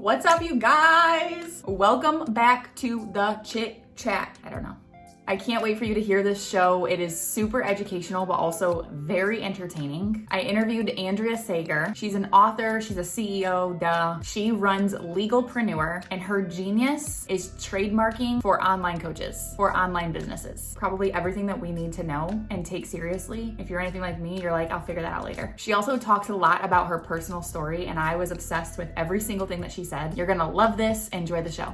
What's up, you guys? Welcome back to the Chit Chat. I don't know. I can't wait for you to hear this show. It is super educational, but also very entertaining. I interviewed Andrea Sager. She's an author. She's a CEO, She runs Legalpreneur, and her genius is trademarking for online coaches, for online businesses. Probably everything that we need to know and take seriously. If you're anything like me, you're like, I'll figure that out later. She also talks a lot about her personal story, and I was obsessed with every single thing that she said. You're gonna love this. Enjoy the show.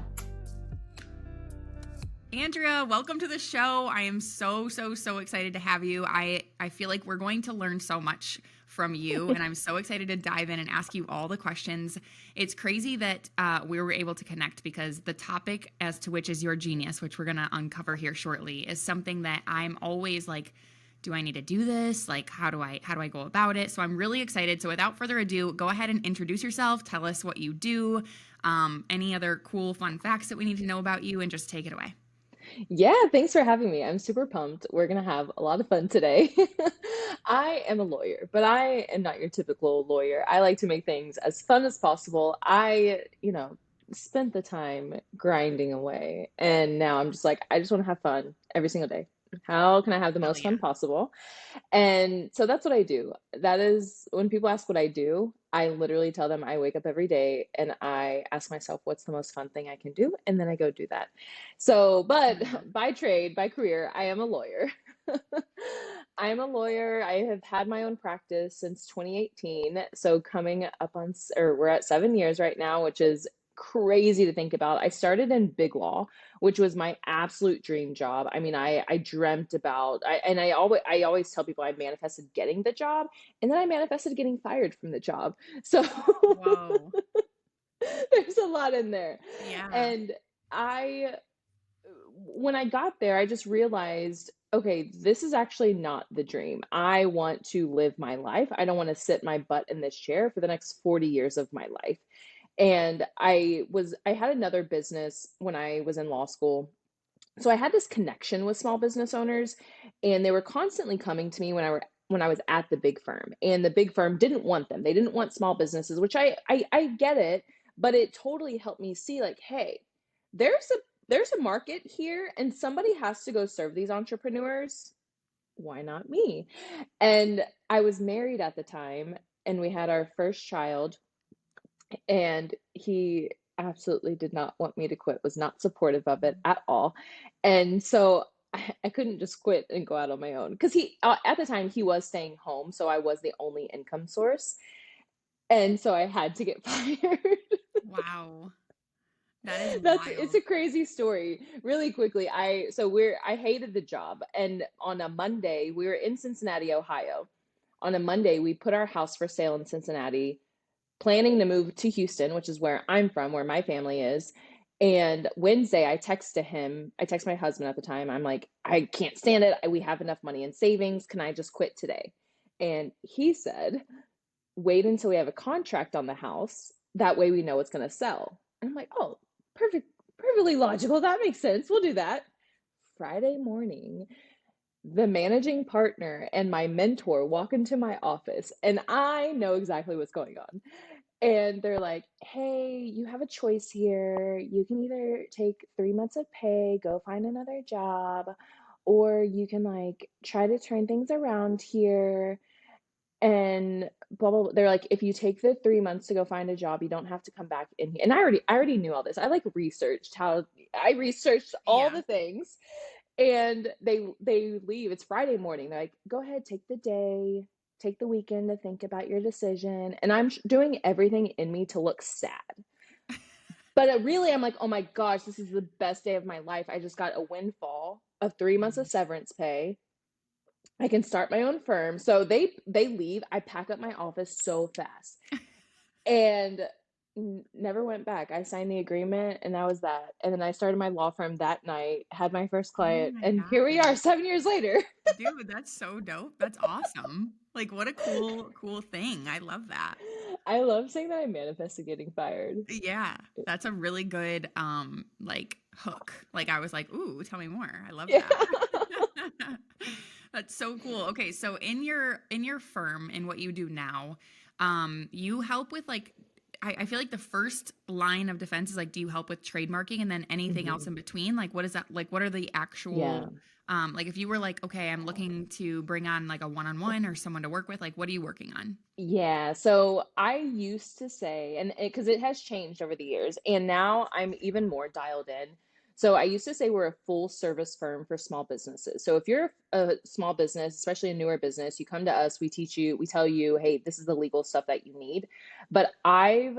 Andrea, welcome to the show. I am so excited to have you. I feel like we're going to learn so much from you, and I'm so excited to dive in and ask you all the questions. It's crazy that we were able to connect because the topic as to which is your genius, which we're going to uncover here shortly, is something that I'm always like, do I need to do this? Like, how do I go about it? So I'm really excited. So without further ado, go ahead and introduce yourself. Tell us what you do, any other cool, fun facts that we need to know about you, and just take it away. Yeah, thanks for having me. I'm super pumped. We're going to have a lot of fun today. I am a lawyer, but I am not your typical lawyer. I like to make things as fun as possible. Spent the time grinding away, and now I'm just like, I just want to have fun every single day. How can I have the Hell most yeah. fun possible? And so that's what I do. That is when people ask what I do, I literally tell them I wake up every day and I ask myself, what's the most fun thing I can do? And then I go do that. So, Oh my God. but by trade, by career, I am a lawyer. I am a lawyer. I have had my own practice since 2018. So coming up on, or we're at 7 years right now, which is crazy to think about. I started in big law, which was my absolute dream job. I mean, I dreamt about, I always tell people I manifested getting the job, and then I manifested getting fired from the job. So Whoa. there's a lot in there. Yeah. And I when I got there, I just realized, okay, this is actually not the dream. I want to live my life. I don't want to sit my butt in this chair for the next 40 years of my life. And I had another business when I was in law school. So I had this connection with small business owners, and they were constantly coming to me when I was at the big firm, and the big firm didn't want them. They didn't want small businesses, which I get it, but it totally helped me see, like, hey, there's a there's a market here, and somebody has to go serve these entrepreneurs. Why not me? And I was married at the time, and we had our first child, and he absolutely did not want me to quit, was not supportive of it at all. And so I couldn't just quit and go out on my own because at the time, he was staying home. So I was the only income source. And so I had to get fired. Wow. That is It's wild. a crazy story. Really quickly, I hated the job. And on a Monday, we were in Cincinnati, Ohio. On a Monday, we put our house for sale in Cincinnati, planning to move to Houston, which is where I'm from, where my family is. And Wednesday, I text my husband at the time. I'm like, I can't stand it. We have enough money in savings. Can I just quit today? And he said, wait until we have a contract on the house. That way we know it's going to sell. And I'm like, oh, perfectly logical. That makes sense. We'll do that. Friday morning, the managing partner and my mentor walk into my office, and I know exactly what's going on. And they're like, hey, you have a choice here. You can either take 3 months of pay, go find another job, or you can like try to turn things around here and blah blah blah. They're like, if you take the 3 months to go find a job, you don't have to come back in here. And I already knew all this. I researched all Yeah. the things, and they leave. It's Friday morning. They're like, go ahead, take the day, take the weekend to think about your decision. And I'm doing everything in me to look sad. But really, I'm like, oh my gosh, this is the best day of my life. I just got a windfall of 3 months of Mhm. severance pay. I can start my own firm. So they leave. I pack up my office so fast and never went back. I signed the agreement, and that was that. And then I started my law firm that night, had my first Oh client, my and here we are God. 7 years later. Dude, that's so dope. That's awesome. Like, what a cool thing. I love that. I love saying that I manifested getting fired. Yeah, that's a really good like hook. Like I was like, "Ooh, tell me more." I love Yeah. that. That's so cool. Okay, so in your firm and what you do now, you help with like I feel like the first line of defense is like, do you help with trademarking? And then anything else Hmm. in between? Like, what is that? Like, what are the Yeah. actual, like if you were like, okay, I'm looking to bring on like a one-on-one or someone to work with, like, what are you working on? Yeah, so I used to say, and because it has changed over the years, and now I'm even more dialed in. So I used to say we're a full service firm for small businesses. So if you're a small business, especially a newer business, you come to us, we teach you, we tell you, hey, this is the legal stuff that you need. But I've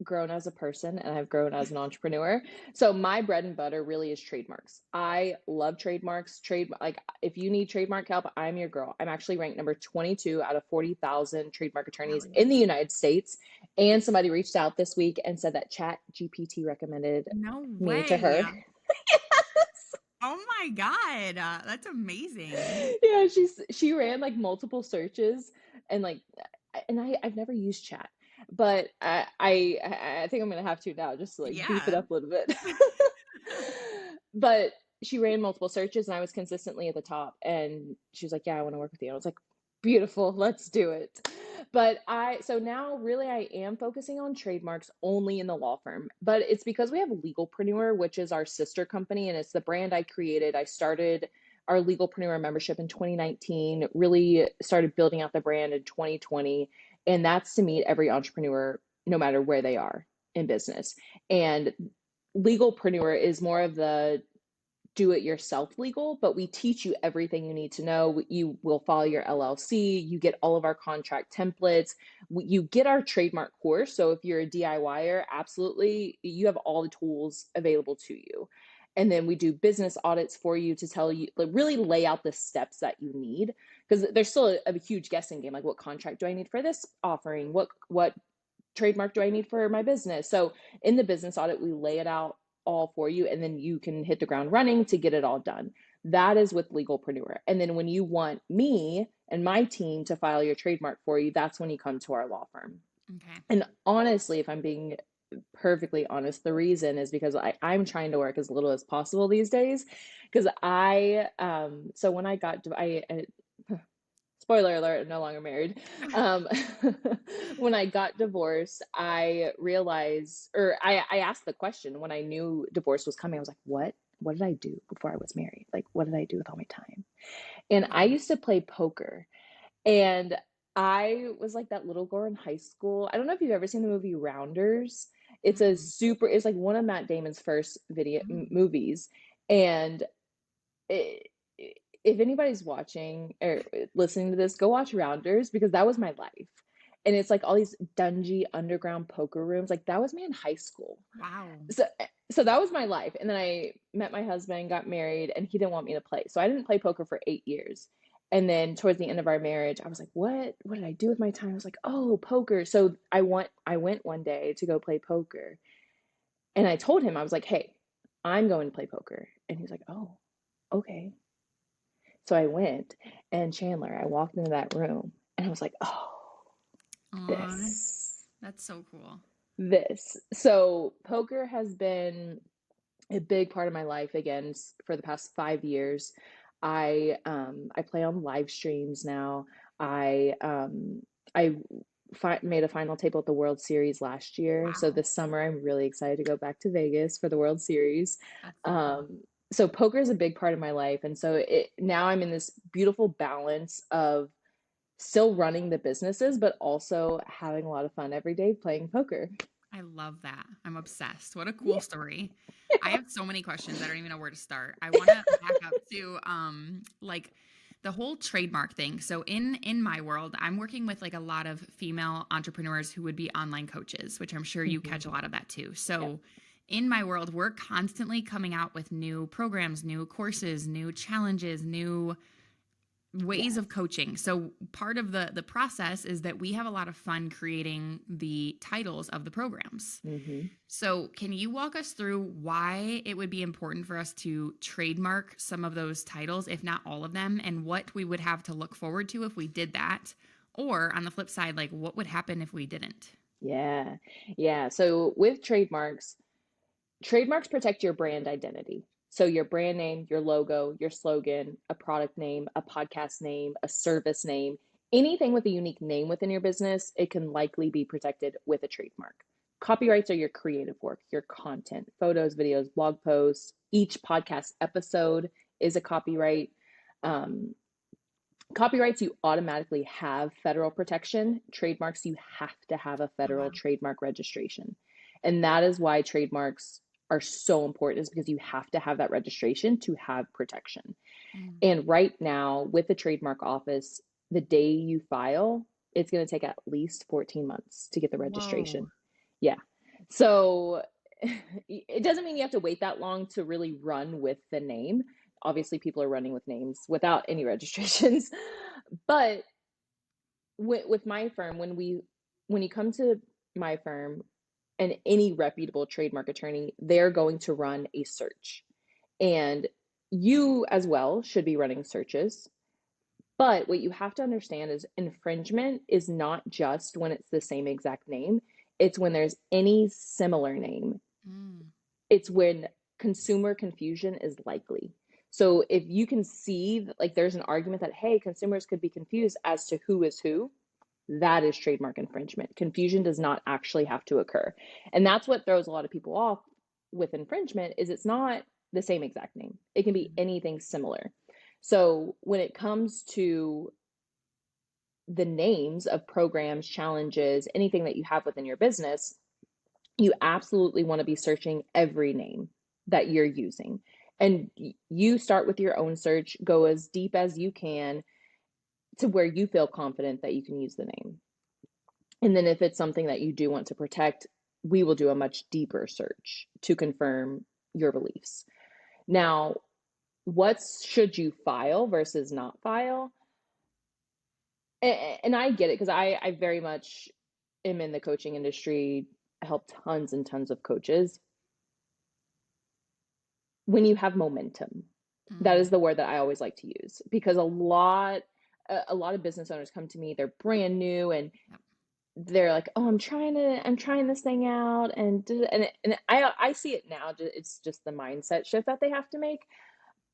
grown as a person and I've grown as an entrepreneur. So my bread and butter really is trademarks. I love trademarks. Like if you need trademark help, I'm your girl. I'm actually ranked number 22 out of 40,000 trademark Hell attorneys in the yes. United States. And somebody reached out this week and said that Chat GPT recommended No me to way. her. Oh my God. That's amazing. Yeah, she ran like multiple searches and like and I've never used Chat, but I think I'm gonna have to now just to like beef it Yeah. up a little bit. But she ran multiple searches and I was consistently at the top and she was like, "Yeah, I want to work with you." And I was like, "Beautiful, let's do it." But so now really I am focusing on trademarks only in the law firm. But it's because we have Legalpreneur, which is our sister company and it's the brand I created. I started our Legalpreneur membership in 2019, really started building out the brand in 2020. And that's to meet every entrepreneur, no matter where they are in business. And Legalpreneur is more of the do it yourself legal, but we teach you everything you need to know. You will follow your LLC, you get all of our contract templates, you get our trademark course. So if you're a DIYer, absolutely, you have all the tools available to you. And then we do business audits for you to tell you, like, really lay out the steps that you need. Because there's still a huge guessing game. Like, what contract do I need for this offering? What trademark do I need for my business? So in the business audit, we lay it out all for you, and then you can hit the ground running to get it all done. That is with Legalpreneur. And then when you want me and my team to file your trademark for you, that's when you come to our law firm. Okay. And honestly, if I'm being perfectly honest, the reason is because I'm trying to work as little as possible these days. Because so when I got, spoiler alert, I'm no longer married. Um, when I got divorced, I realized, or I asked the question when I knew divorce was coming. I was like, what did I do before I was married? Like, what did I do with all my time? And I Mhm. used to play poker. And I was like that little girl in high school. I don't know if you've ever seen the movie Rounders. Mm-mm. It's like one of Matt Damon's first Mm. movies. And it, if anybody's watching or listening to this, go watch Rounders because that was my life. And it's like all these dungy underground poker rooms. Like that was me in high school. Wow. So so that was my life. And then I met my husband, got married, and he didn't want me to play. So I didn't play poker for 8 years. And then towards the end of our marriage, I was like, what did I do with my time? I was like, oh, poker. So I went one day to go play poker. And I told him, I was like, hey, I'm going to play poker. And he was like, oh, okay. So I went, and Chandler, I walked into that room and I was like, oh, Aw, this, that's so cool. this. So poker has been a big part of my life again for the past 5 years. I play on live streams now. I made a final table at the World Series last year. So Wow. this summer I'm really excited to go back to Vegas for the World Series. That's so cool. So poker is a big part of my life, and so now I'm in this beautiful balance of still running the businesses, but also having a lot of fun every day playing poker. I love that. I'm obsessed. What a cool Yeah. story. I have so many questions. I don't even know where to start. I want to back up to like the whole trademark thing. So in my world, I'm working with like a lot of female entrepreneurs who would be online coaches, which I'm sure you catch a Mhm. lot of that too. Yep. So in my world, we're constantly coming out with new programs, new courses, new challenges, new ways of Yes. coaching. So part of the process is that we have a lot of fun creating the titles of the programs. Hmm. So, can you walk us through why it would be important for us to trademark some of those titles, if not all of them, and what we would have to look forward to if we did that? Or on the flip side, like what would happen if we didn't? Yeah. Yeah. So with trademarks protect your brand identity. So your brand name, your logo, your slogan, a product name, a podcast name, a service name, Anything with a unique name within your business, it can likely be protected with a trademark. Copyrights are your creative work, your content, photos, videos, blog posts. Each podcast episode is a copyright. Um, Copyrights, you automatically have federal protection. Trademarks, you have to have a Oh, federal wow. trademark registration. And that is why trademarks are so important, is because you have to have that registration to have protection. Mm. And right now, with the trademark office, the day you file, it's going to take at least 14 months to get the Whoa. registration. Yeah. So it doesn't mean you have to wait that long to really run with the name. Obviously, people are running with names without any registrations. But with my firm, when you come to my firm and any reputable trademark attorney, they're going to run a search. And you as well should be running searches. But what you have to understand is infringement is not just when it's the same exact name, it's when there's any similar name. Mm. It's when consumer confusion is likely. So if you can see like there's an argument that, hey, consumers could be confused as to who is who, that is trademark infringement. Confusion does not actually have to occur. And that's what throws a lot of people off with infringement is it's not the same exact name. It can be Mm. anything similar. So when it comes to the names of programs, challenges, anything that you have within your business, you absolutely want to be searching every name that you're using. And you start with your own search, go as deep as you can to where you feel confident that you can use the name. And then if it's something that you do want to protect, we will do a much deeper search to confirm your beliefs. Now, what should you file versus not file? And I get it because I very much am in the coaching industry. I help tons and tons of coaches. When you have momentum, that Mm. is the word that I always like to use because a lot of business owners come to me, they're brand new and Yep. they're like, "Oh, I'm trying this thing out," and I see it now. It's just the mindset shift that they have to make.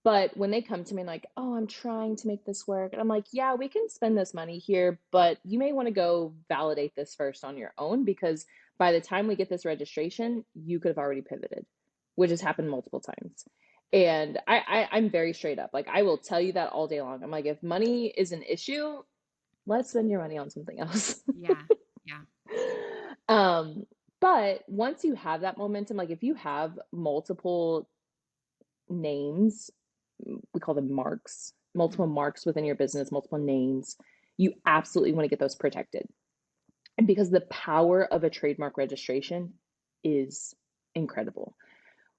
But when they come to me like, "Oh, I'm trying to make this work," and I'm like, "Yeah, we can spend this money here, but you may want to go validate this first on your own because by the time we get this registration, you could have already pivoted," which has happened multiple times. And I'm very straight up. Like I will tell you that all day long. I'm like, if money is an issue, let's spend your money on something else. Yeah. Yeah. Um, but once you have that momentum, like if you have multiple names, we call them marks, multiple Mm. marks within your business, multiple names, you absolutely want to get those protected. And because the power of a trademark registration is incredible.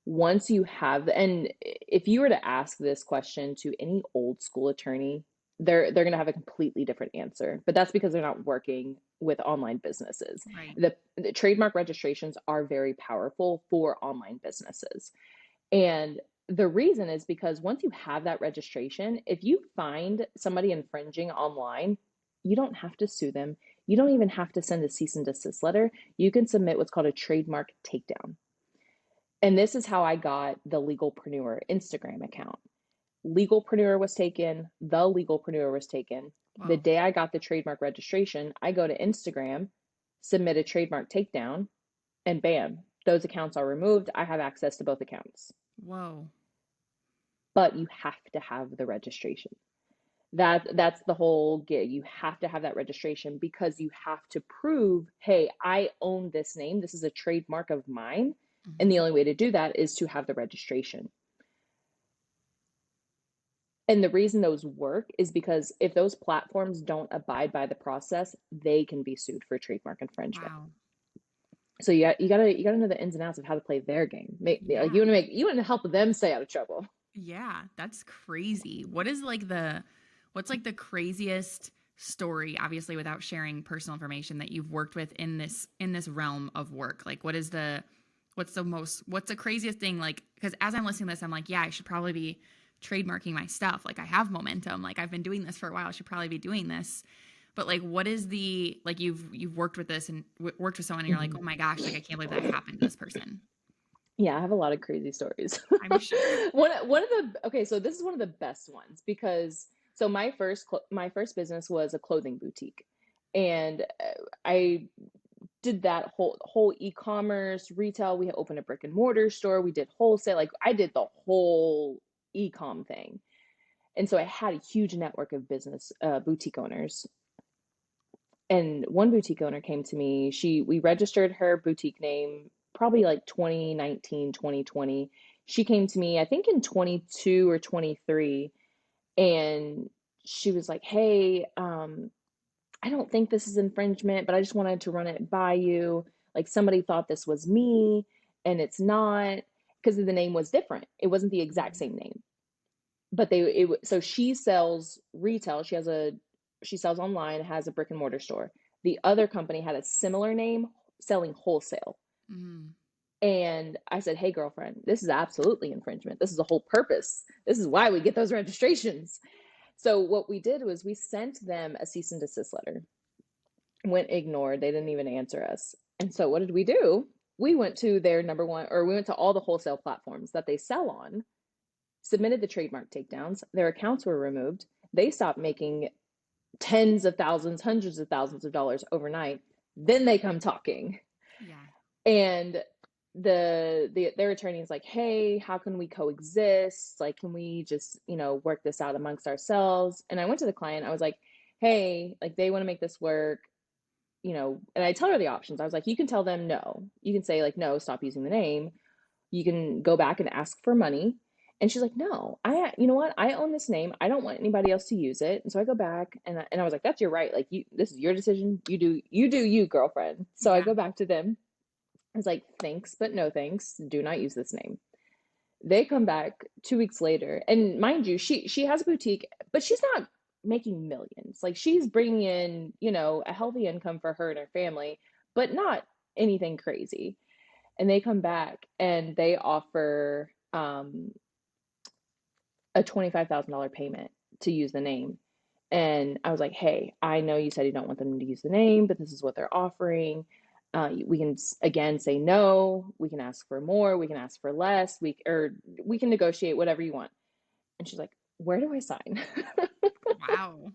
Once you have, and if you were to ask this question to any old school attorney, they're going to have a completely different answer, but that's because they're not working with online businesses. Right. The trademark registrations are very powerful for online businesses. And the reason is because once you have that registration, if you find somebody infringing online, you don't have to sue them. You don't even have to send a cease and desist letter. You can submit what's called a trademark takedown. And this is how I got the Legalpreneur Instagram account. Legalpreneur was taken, the Legalpreneur was taken. The Whoa. day I got the trademark registration, I go to Instagram, submit a trademark takedown, and bam, those accounts are removed. I have access to both accounts. Whoa. But you have to have the registration. That's the whole gig. You have to have that registration because you have to prove, hey, I own this name. This is a trademark of mine. And the Hmm. only way to do that is to have the registration. And the reason those work is because if those platforms don't abide by the process, they can be sued for trademark infringement. Wow. So you gotta know the ins and outs of how to play their game. Like Yeah. you want to help them stay out of trouble. Yeah. That's crazy. What's like the craziest story, obviously without sharing personal information that you've worked with in this realm of work? Like what's the craziest thing? Like, because as I'm listening to this, I'm like, yeah, I should probably be trademarking my stuff. Like I have momentum. Like I've been doing this for a while. I should probably be doing this. But like, what is the like you've worked with this and worked with someone, and you're like, oh Mhm. my gosh, like I can't believe that happened to this person. Yeah, I have a lot of crazy stories. I'm sure. One of the okay, so this is one of the best ones because So my first business was a clothing boutique, and I did that whole e-commerce retail. We opened a brick and mortar store. We did wholesale. Like I did the whole e-com thing. And so I had a huge network of business boutique owners. And one boutique owner came to me. We registered her boutique name probably like 2019, 2020. She came to me, I think in 22 or 23, and she was like, "Hey, I don't think this is infringement, but I just wanted to run it by you. Like somebody thought this was me and it's not because the name was different. It wasn't the exact same name. But so she sells retail. She sells online, has a brick and mortar store. The other company had a similar name selling wholesale. Mm. And I said, "Hey girlfriend, this is absolutely infringement. This is the whole purpose. This is why we get those registrations." So what we did was we sent them a cease and desist letter. Went ignored. They didn't even answer us. And so what did we do? We went to their we went to all the wholesale platforms that they sell on, submitted the trademark takedowns. Their accounts were removed. They stopped making tens of thousands, hundreds of thousands of dollars overnight. Then they come talking. Yeah. And their attorney is like, "Hey, how can we coexist? Like, can we just, work this out amongst ourselves?" And I went to the client. I was like, "Hey, like they want to make this work. And I tell her the options. I was like, you can tell them no. You can say like, no, stop using the name. You can go back and ask for money." And she's like, "No, you know what? I own this name. I don't want anybody else to use it." And so I go back and I was like, "That's your right. Like this is your decision. You do you, girlfriend." So I Yeah. go back to them. I was like, "Thanks, but no thanks. Do not use this name." They come back 2 weeks later, and mind you, she has a boutique, but she's not making millions. Like she's bringing in, a healthy income for her and her family, but not anything crazy. And they come back and they offer a $25,000 payment to use the name. And I was like, "Hey, I know you said you don't want them to use the name, but this is what they're offering. We can again say no. We can ask for more. We can ask for less. We can negotiate whatever you want." And she's like, "Where do I sign?" Wow.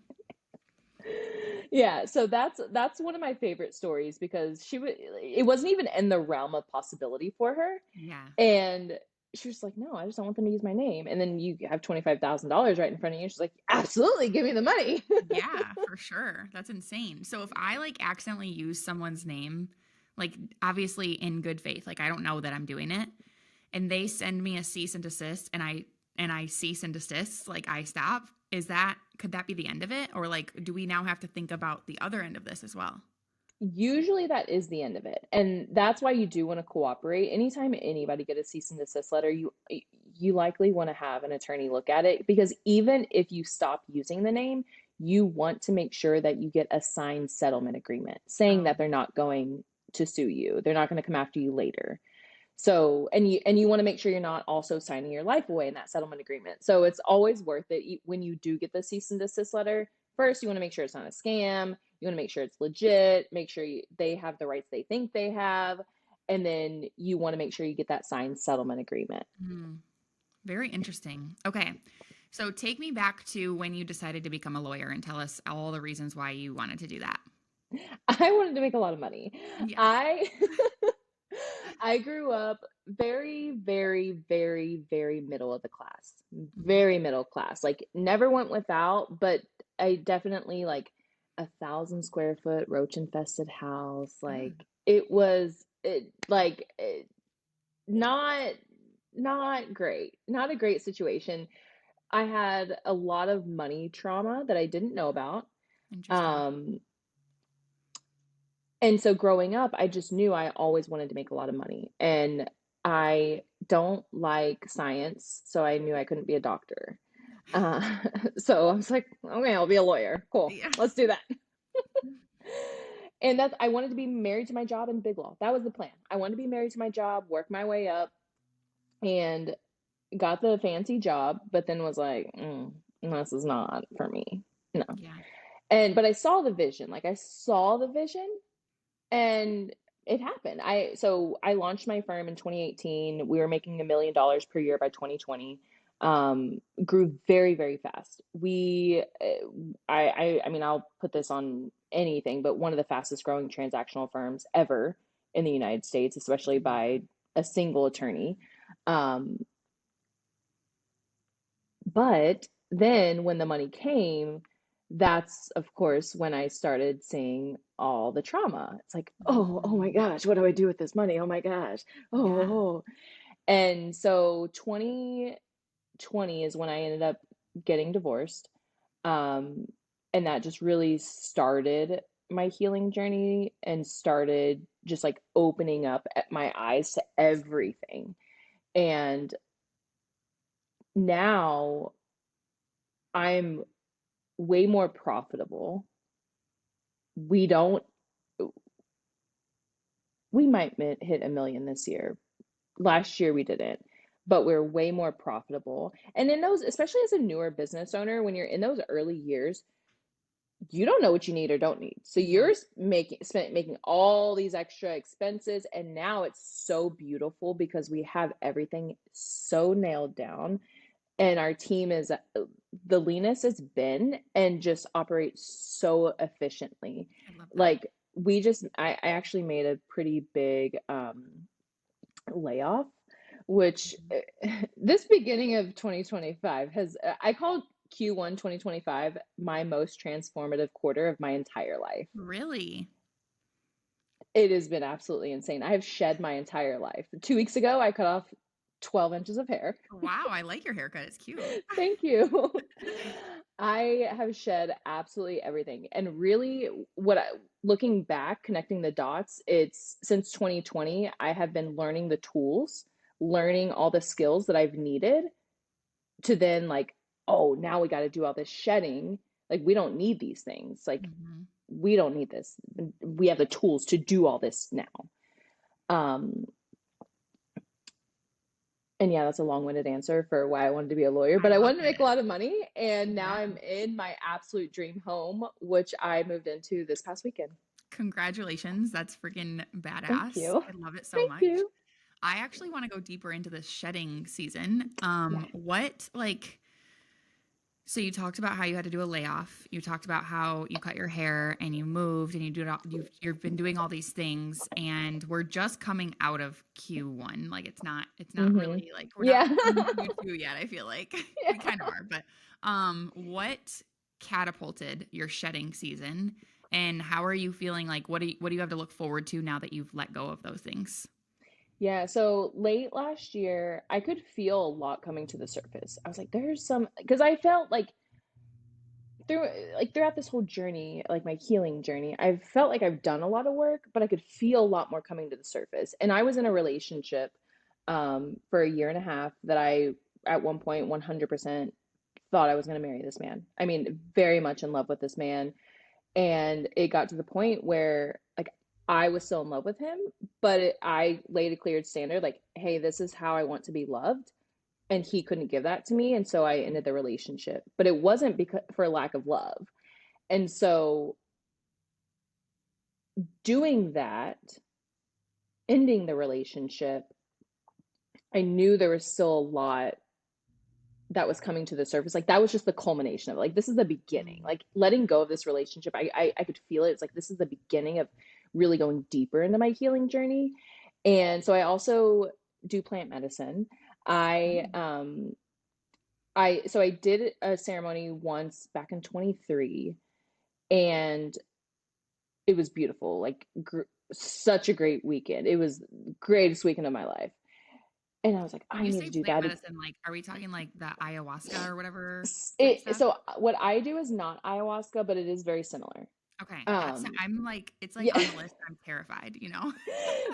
Yeah, so that's one of my favorite stories because it wasn't even in the realm of possibility for her. Yeah. And she was like, "No, I just don't want them to use my name." And then you have $25,000 right in front of you. She's like, "Absolutely, give me the money." Yeah, for sure. That's insane. So if I like accidentally use someone's name, like obviously in good faith, like I don't know that I'm doing it, and they send me a cease and desist and I cease and desist, like I stop, could that be the end of it? Or like do we now have to think about the other end of this as well? Usually that is the end of it. And that's why you do want to cooperate. Anytime anybody get a cease and desist letter, you likely want to have an attorney look at it because even if you stop using the name, you want to make sure that you get a signed settlement agreement saying Oh, that they're not going to sue you. They're not going to come after you later. So, and you want to make sure you're not also signing your life away in that settlement agreement. So it's always worth it when you do get the cease and desist letter. First, you want to make sure it's not a scam. You want to make sure it's legit. Make sure they have the rights they think they have, and then you want to make sure you get that signed settlement agreement. hmm. Very interesting. Okay. So take me back to when you decided to become a lawyer and tell us all the reasons why you wanted to do that. I wanted to make a lot of money. Yeah. I I grew up very, very, very, very middle of the class. Mhm. Very middle class. Like never went without, but I definitely like 1,000 square foot roach infested house. Like Mm. it was not not great. Not a great situation. I had a lot of money trauma that I didn't know about. Interesting. Um, And so growing up, I just knew I always wanted to make a lot of money. And I don't like science, so I knew I couldn't be a doctor. Uh, so I was like, "Okay, I'll be a lawyer. Cool. Yeah. Let's do that." And I wanted to be married to my job in big law. That was the plan. I wanted to be married to my job, work my way up, and got the fancy job, but then was like, this is not for me. No. Yeah. But I saw the vision. Like I saw the vision, and it happened. I launched my firm in 2018. We were making $1 million per year by 2020. grew very, very fast. I mean, I'll put this on anything, but one of the fastest growing transactional firms ever in the United States, especially by a single attorney. Um, but then when the money came, that's of course when I started seeing all the trauma. It's like, oh my Mm. gosh, what do I do with this money? Oh my gosh. Yeah. Oh. And so 2020 is when I ended up getting divorced. Um, and that just really started my healing journey and started just like opening up my eyes to everything. And now I'm way more profitable. We don't, we might hit a million this year. Last year we didn't, but we're way more profitable. And in those, especially as a newer business owner, when you're in those early years, you don't know what you need or don't need. So Yeah. you're making all these extra expenses, and now it's so beautiful because we have everything so nailed down, and our team is the leanest it's been and just operates so efficiently. I love that. Like I actually made a pretty big layoff, which Mhm. this beginning of 2025 has, I call Q1 2025 my most transformative quarter of my entire life. Really? It has been absolutely insane. I have shed my entire life. 2 weeks ago, I cut off 12 inches of hair. Wow, I like your haircut. It's cute. Thank you. I have shed absolutely everything. And really, looking back, connecting the dots, it's since 2020, I have been learning the tools, learning all the skills that I've needed to then, like, oh, now we got to do all this shedding. Like, we don't need these things. Like, Hmm. we don't need this. We have the tools to do all this now. Um, And yeah, that's a long-winded answer for why I wanted to be a lawyer, I but I love wanted to make a it. lot of money, and now Yeah. I'm in my absolute dream home, which I moved into this past weekend. Congratulations. That's freaking Thank badass. you. I love it so Thank much. you. I actually want to go deeper into this shedding season. Yeah. What like so you talked about how you had to do a layoff. You talked about how you cut your hair and you moved and you do it all, you've been doing all these things and we're just coming out of Q1. Like it's not Mm-hmm. really like we're not Yeah. in Q2 yet, I feel like. We Yeah. kind of are, but what catapulted your shedding season and how are you feeling like what do you have to look forward to now that you've let go of those things? Yeah. So late last year, I could feel a lot coming to the surface. I was like, there's some, because I felt like throughout this whole journey, like my healing journey, I've felt like I've done a lot of work, but I could feel a lot more coming to the surface. And I was in a relationship for a year and a half that I at one point 100% thought I was going to marry this man. I mean, very much in love with this man. And it got to the point where like I was still in love with him, but I laid a clear standard like, hey, this is how I want to be loved, and he couldn't give that to me, and so I ended the relationship, but it wasn't because for lack of love. And so doing that, ending the relationship, I knew there was still a lot that was coming to the surface. Like that was just the culmination of it. Like this is the beginning. Mm. Like letting go of this relationship, I could feel it. It's like this is the beginning of really going deeper into my healing journey. And so I also do plant medicine. I Mm. I did a ceremony once back in 23, and it was beautiful. Like such a great weekend. It was the greatest weekend of my life. And I was like, When I you need say to do plant that. medicine, like, are we talking like the ayahuasca or whatever type It stuff? so what I do is not ayahuasca, but it is very similar. Okay, that's Um, I'm like it's like yeah, on the list. I'm terrified, you know?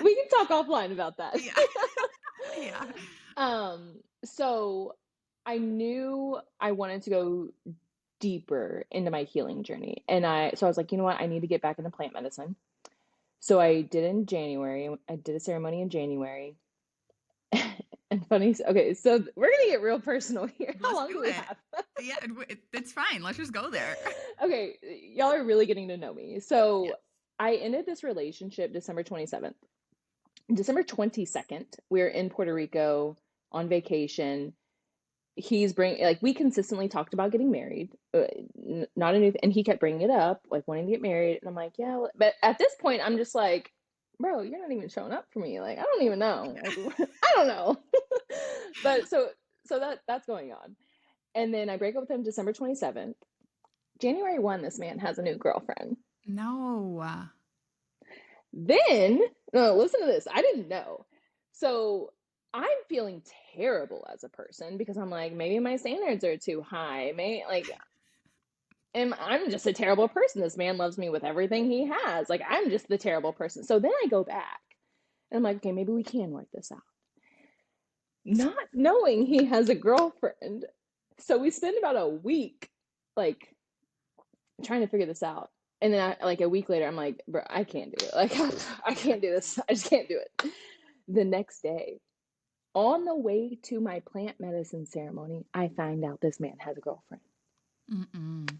we can talk offline about that. Yeah. Yeah. So I knew I wanted to go deeper into my healing journey, and I was like, you know what, I need to get back into plant medicine. So I did in January. I did a ceremony in January. And funny, okay, so we're gonna get real personal here. How Let's long do do we it. have? Yeah, it's fine. Let's just go there. Okay, y'all are really getting to know me. So Yes. I ended this relationship December 27th. December 22nd, we were in Puerto Rico on vacation. he's bringing, like, we consistently talked about getting married, not a new and he kept bringing it up, like wanting to get married, and I'm like, yeah, well, but at this point I'm just like, bro, you're not even showing up for me, like I don't even know, like I don't know. But so that's going on, and then I break up with him December 27th. January 1, this man has a new girlfriend. No. Then, no, listen to this. I didn't know. So I'm feeling terrible as a person because I'm like, maybe my standards are too high. Maybe like, and I'm just a terrible person. This man loves me with everything he has. Like, I'm just the terrible person. So then I go back and I'm like, okay, maybe we can work this out. Not knowing he has a girlfriend. So we spend about a week, like, trying to figure this out. And then like a week later, I'm like, bro, I can't do it. Like, I can't do this. I just can't do it. The next day, on the way to my plant medicine ceremony, I find out this man has a girlfriend. Mm-mm.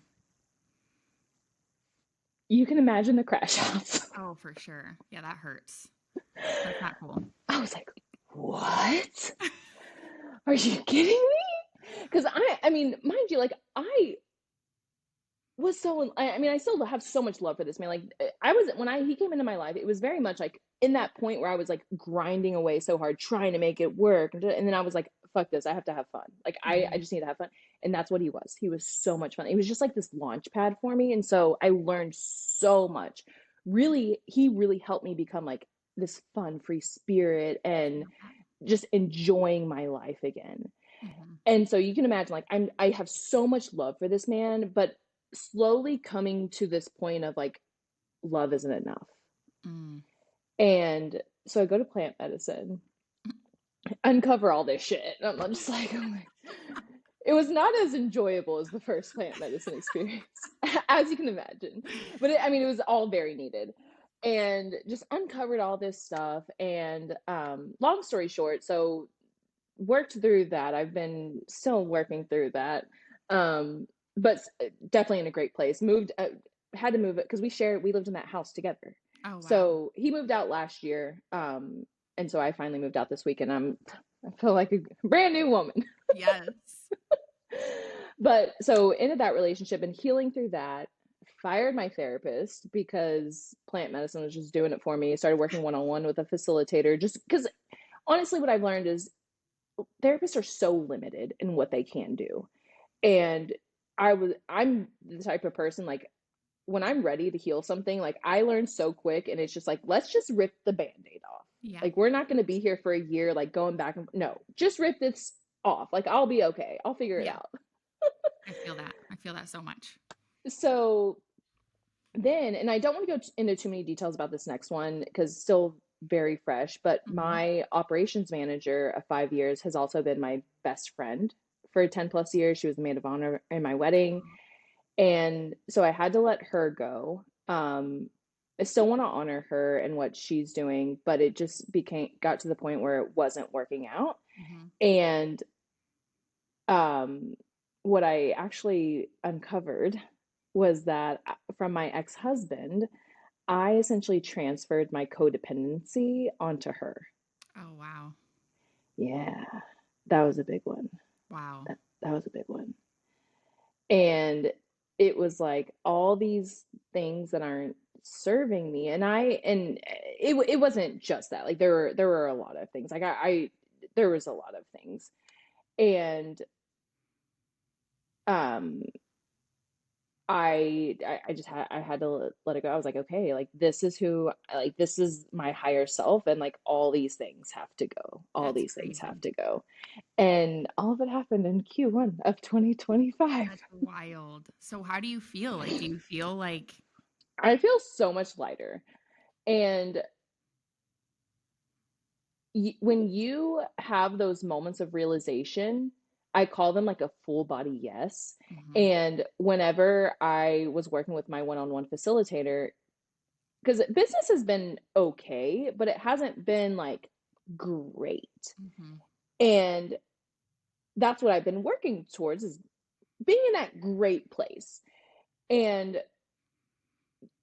You can imagine the crash house. Oh, for sure. Yeah, that hurts. That's not cool. I was like, what? Are you kidding me? Because I mean, mind you, like I was so, I mean, I still have so much love for this man. Like I was, when he came into my life, it was very much like in that point where I was like grinding away so hard, trying to make it work. And then I was like, fuck this, I have to have fun. Like I just need to have fun. And that's what he was. He was so much fun. It was just like this launch pad for me. And so I learned so much. Really, he really helped me become like this fun, free spirit and just enjoying my life again. Mm-hmm. And so you can imagine, like, I have so much love for this man, but slowly coming to this point of like, love isn't enough. Mm. And so I go to plant medicine, uncover all this shit. And I'm just like, oh my. It was not as enjoyable as the first plant medicine experience, as you can imagine. But I mean, it was all very needed. And just uncovered all this stuff. And long story short, so worked through that. I've been still working through that, but definitely in a great place. Moved, had to move it because we lived in that house together. Oh, wow. So he moved out last year, and so I finally moved out this week, and I feel like a brand new woman. Yes. But so into that relationship and healing through that. Fired my therapist because plant medicine was just doing it for me. Started working one-on-one with a facilitator just because honestly what I've learned is therapists are so limited in what they can do. And I'm the type of person, like when I'm ready to heal something, like I learn so quick and it's just like, let's just rip the band-aid off. Yeah. Like we're not going to be here for a year, like going back and no, just rip this off. Like I'll be okay. I'll figure it out. I feel that. I feel that so much. So then, and I don't want to go into too many details about this next one because it's still very fresh, but my operations manager of 5 years has also been my best friend for 10 plus years. She was the maid of honor in my wedding. And so I had to let her go. I still want to honor her and what she's doing, but it just got to the point where it wasn't working out. And what I actually uncovered was that from my ex-husband, I essentially transferred my codependency onto her. Oh, wow. Yeah, that was a big one. Wow. That was a big one. And it was like all these things that aren't serving me. And it wasn't just that. Like there were a lot of things. Like there was a lot of things. And I had to let it go. I was like, okay, like this is this is my higher self, and like all these things have to go. All That's these things crazy. have to go. And all of it happened in Q1 of 2025. That's wild. So how do you feel? Like, do you feel like I feel so much lighter. And when you have those moments of realization, I call them like a full body yes. And whenever I was working with my one-on-one facilitator, because business has been okay, but it hasn't been like great. And that's what I've been working towards is being in that great place. And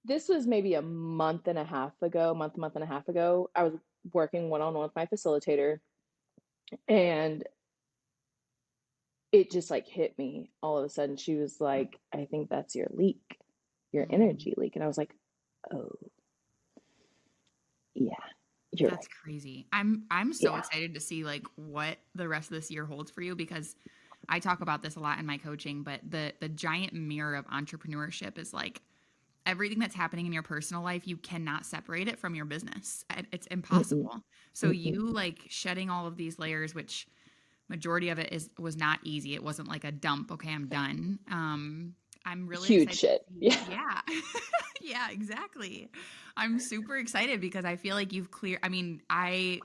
this was maybe a month and a half ago, I was working one-on-one with my facilitator, and it just like hit me all of a sudden. She was like, I think that's your leak, your Mm. energy leak. And I was like, oh, yeah, you're That's right. crazy. I'm so Yeah. excited to see like what the rest of this year holds for you because I talk about this a lot in my coaching, but the giant mirror of entrepreneurship is like everything that's happening in your personal life, you cannot separate it from your business. It's Mm-mm, impossible. So mm-mm. you like shedding all of these layers, which majority of it is was not easy. It wasn't like a dump, okay, I'm done. I'm really Huge excited shit. to see. Yeah. Yeah. Yeah, exactly. I'm super excited because I feel like you've clear I mean, I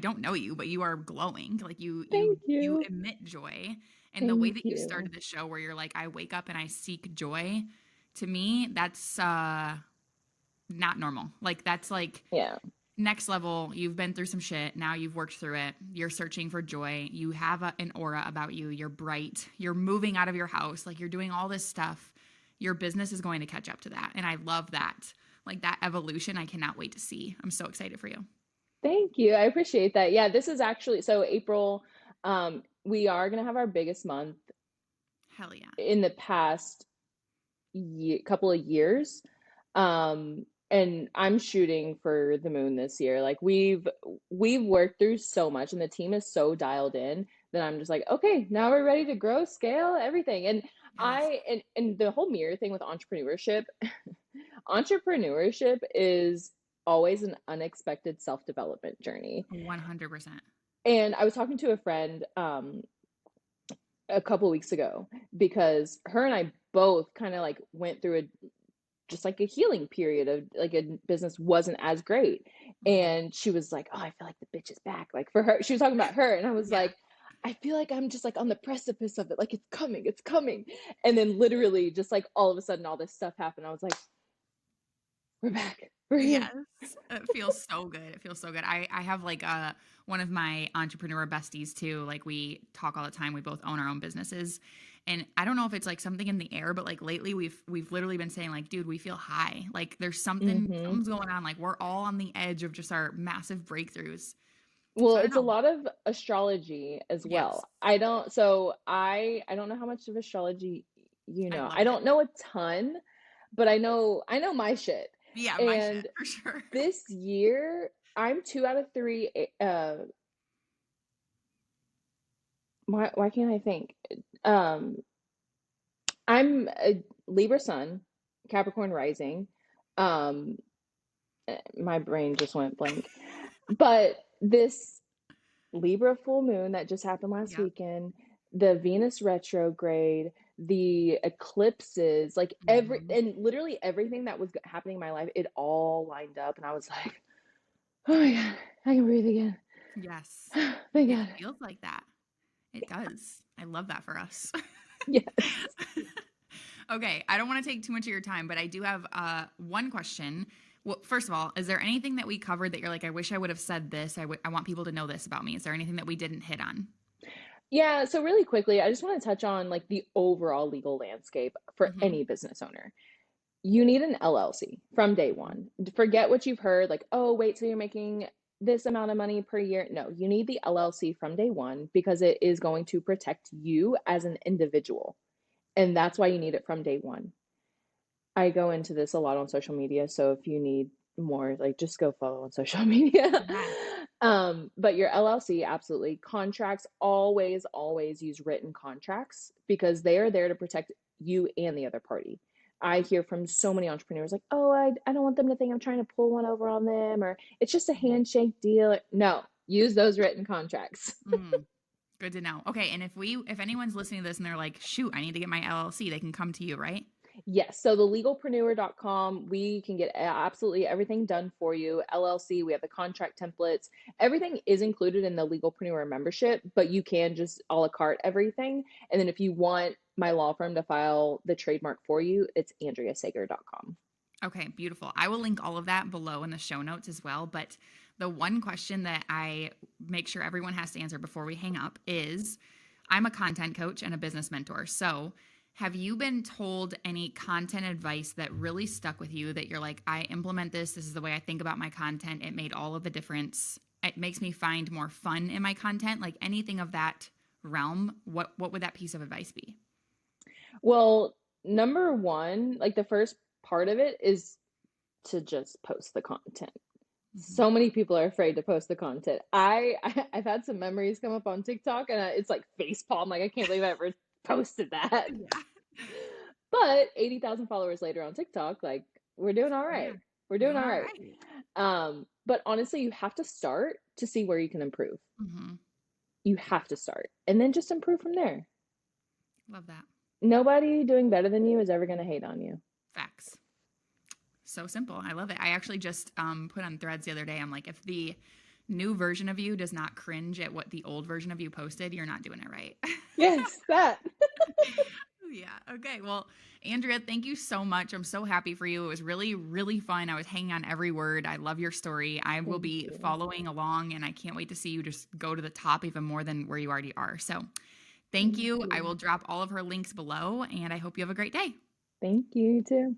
don't know you, but you are glowing. Like Thank you you. emit joy. And the way Thank that you you. started the show where you're like, I wake up and I seek joy, to me, that's not normal. Like that's like Yeah. next level. You've been through some shit. Now you've worked through it. You're searching for joy. You have an aura about you. You're bright. You're moving out of your house. Like you're doing all this stuff. Your business is going to catch up to that. And I love that. Like that evolution, I cannot wait to see. I'm so excited for you. Thank you. I appreciate that. Yeah, this is actually so April, we are gonna have our biggest month Hell yeah. in the past couple of years. And I'm shooting for the moon this year. Like we've worked through so much and the team is so dialed in that I'm just like, okay, now we're ready to grow, scale, everything. And Yes. and the whole mirror thing with entrepreneurship, entrepreneurship is always an unexpected self-development journey. 100%. And I was talking to a friend a couple weeks ago because her and I both kind of like went through a just like a healing period of like a business wasn't as great. Mm. And she was like, oh, I feel like the bitch is back. Like for her, she was talking about her. And I was Yeah. like, I feel like I'm just like on the precipice of it. Like it's coming, it's coming. And then literally just like all of a sudden all this stuff happened. I was like, we're back. We're here. Yes. It feels so good. It feels so good. I have like one of my entrepreneur besties too. Like we talk all the time. We both own our own businesses. And I don't know if it's like something in the air, but like lately we've literally been saying like, dude, we feel high. Like there's Hmm. something's going on. Like we're all on the edge of just our massive breakthroughs. Well, So I don't it's a know. lot of astrology as Yes. well. I don't know how much of astrology you I know. love I it. don't know a ton, but I know my shit. Yeah, my shit And for sure. this year, I'm 2 out of 3. Why can't I think? Um, I'm a Libra sun, Capricorn rising. Um, my brain just went blank. But this Libra full moon that just happened last Yep. weekend, the Venus retrograde, the eclipses, like Hmm. and literally everything that was happening in my life, it all lined up, and I was like, oh my God, I can breathe again. Yes. Thank It God. feels like that. It does. I love that for us. Yes. Okay, I don't want to take too much of your time, but I do have one question. Well, first of all, is there anything that we covered that you're like, I wish I would have said this? I want people to know this about me. Is there anything that we didn't hit on? Yeah, so really quickly, I just want to touch on like the overall legal landscape for Hmm. any business owner. You need an LLC from day one. Forget what you've heard, like, oh, wait till you're making this amount of money per year. No, you need the LLC from day one because it is going to protect you as an individual. And that's why you need it from day one. I go into this a lot on social media, so if you need more, like just go follow on social media. Yes. But your LLC, absolutely. Contracts, always use written contracts because they are there to protect you and the other party. I hear from so many entrepreneurs like, oh, I don't want them to think I'm trying to pull one over on them or it's just a handshake deal. No, use those written contracts. Mm, good to know. Okay, and if anyone's listening to this and they're like, shoot, I need to get my LLC, they can come to you, right? Yes, so the legalpreneur.com, we can get absolutely everything done for you. LLC, we have the contract templates. Everything is included in the legalpreneur membership, but you can just a la carte everything. And then if you want my law firm to file the trademark for you, it's andreasager.com. Okay, beautiful. I will link all of that below in the show notes as well. But the one question that I make sure everyone has to answer before we hang up is I'm a content coach and a business mentor. So, have you been told any content advice that really stuck with you that you're like, I implement this? This is the way I think about my content. It made all of the difference. It makes me find more fun in my content. Like anything of that realm, what would that piece of advice be? Well, number one, like the first part of it is to just post the content. Mhm. So many people are afraid to post the content. I've had some memories come up on TikTok, and it's like face palm, like I can't believe I ever posted that. Yeah. But 80,000 followers later on TikTok, like we're doing all Yeah. right. We're doing Doing all all right. right. But honestly, you have to start to see where you can improve. Hmm. You have to start and then just improve from there. Love that. Nobody doing better than you is ever going to hate on you. Facts. So simple. I love it. I actually just put on Threads the other day. I'm like, if the new version of you does not cringe at what the old version of you posted, you're not doing it right. Yes, that. Yeah. Okay. Well, Andrea, thank you so much. I'm so happy for you. It was really, really fun. I was hanging on every word. I love your story. I will Thank be you. following along, and I can't wait to see you just go to the top even more than where you already are. So thank Thank you. I you. will drop all of her links below, and I hope you have a great day. Thank you too.